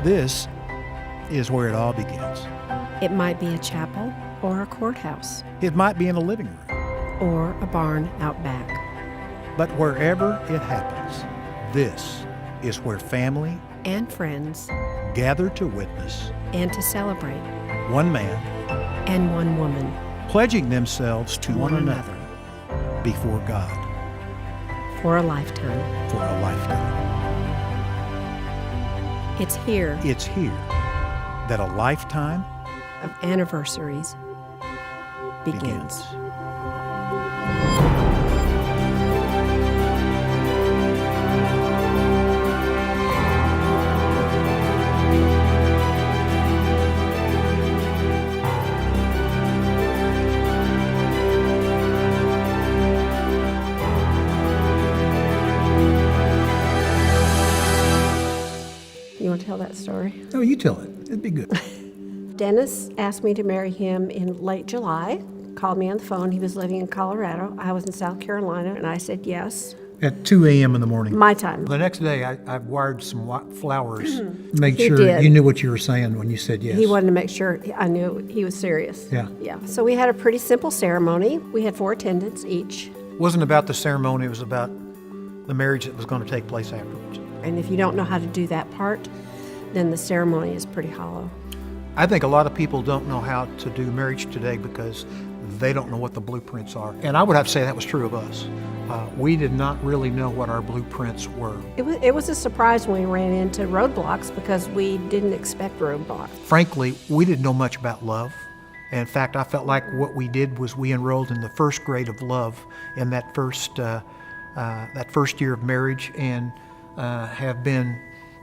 This is where it all begins. It might be a chapel or a courthouse It might be in a living room, or a barn out back. but wherever it happens, this is where family And friends, gather to witness and to celebrate. one man And one woman. pledging themselves to one another before God For a lifetime. for a lifetime. It's here It's here that a lifetime of anniversaries begins. You want to tell that story? Oh, you tell it. It'd be good. Dennis asked me to marry him in late July, called me on the phone. He was living in Colorado. I was in South Carolina, and I said yes. At 2 a.m. in the morning. My time. The next day, I wired some flowers. Make He sure did. you knew what you were saying when you said yes. He wanted to make sure I knew he was serious. Yeah. Yeah. So we had a pretty simple ceremony. We had 4 attendants each. It wasn't about the ceremony, it was about the marriage that was going to take place afterwards. And if you don't know how to do that part, then the ceremony is pretty hollow. I think a lot of people don't know how to do marriage today because they don't know what the blueprints are. And I would have to say that was true of us. We did not really know what our blueprints were. It was a surprise when we ran into roadblocks because we didn't expect roadblocks. Frankly, we didn't know much about love. In fact, I felt like what we did was we enrolled in the first grade of love in that first year of marriage, and have been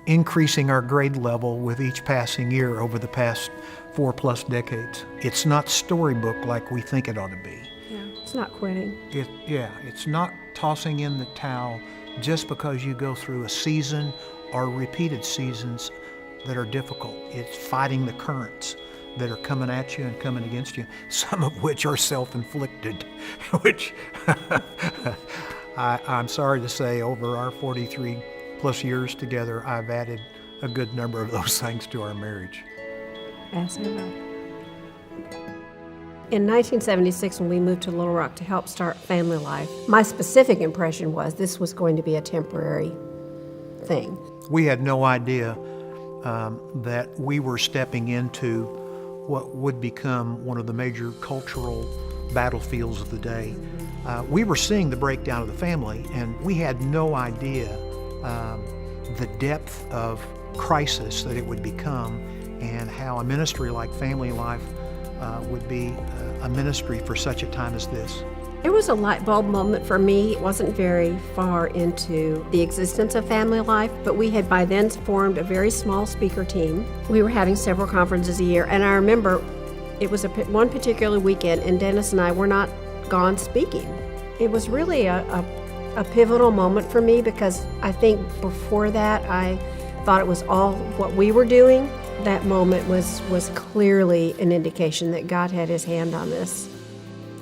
increasing our grade level with each passing year over the past 4+ decades. It's not storybook like we think it ought to be. Yeah. It's not quitting. It's not tossing in the towel just because you go through a season or repeated seasons that are difficult. It's fighting the currents that are coming at you and coming against you, some of which are self-inflicted, which I'm sorry to say, over our 43+ years together, I've added a good number of those things to our marriage. As have I. In 1976, when we moved to Little Rock to help start FamilyLife, my specific impression was this was going to be a temporary thing. We had no idea that we were stepping into what would become one of the major cultural battlefields of the day. We were seeing the breakdown of the family, and we had no idea the depth of crisis that it would become, and how a ministry like FamilyLife would be a ministry for such a time as this. It was a light bulb moment for me. It wasn't very far into the existence of FamilyLife, but we had by then formed a very small speaker team. We were having several conferences a year, and I remember it was one particular weekend, and Dennis and I were not gone speaking. It was really a pivotal moment for me because I think before that I thought it was all what we were doing. That moment was clearly an indication that God had his hand on this.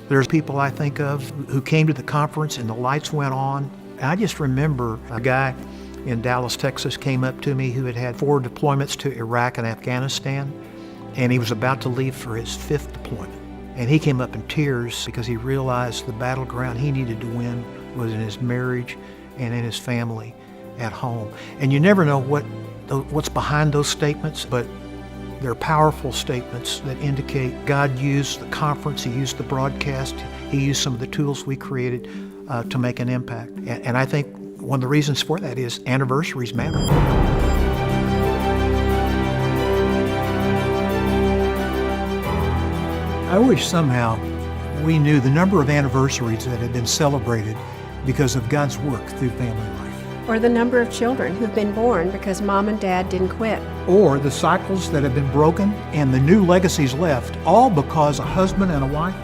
There's people I think of who came to the conference and the lights went on. And I just remember a guy in Dallas, Texas came up to me who had had 4 deployments to Iraq and Afghanistan, and he was about to leave for his 5th deployment. And he came up in tears because he realized the battleground he needed to win was in his marriage and in his family at home. And you never know what's behind those statements, but they're powerful statements that indicate God used the conference, He used the broadcast, He used some of the tools we created to make an impact. And I think one of the reasons for that is anniversaries matter. I wish somehow we knew the number of anniversaries that had been celebrated because of God's work through FamilyLife. Or the number of children who've been born because mom and dad didn't quit. Or the cycles that have been broken and the new legacies left, all because a husband and a wife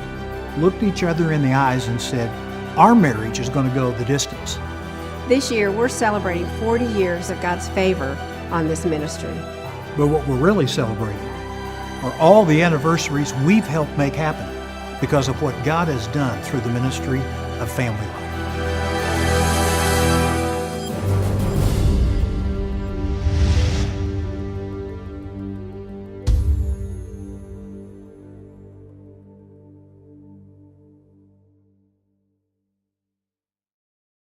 looked each other in the eyes and said, our marriage is going to go the distance. This year, we're celebrating 40 years of God's favor on this ministry. But what we're really celebrating are all the anniversaries we've helped make happen because of what God has done through the ministry of FamilyLife.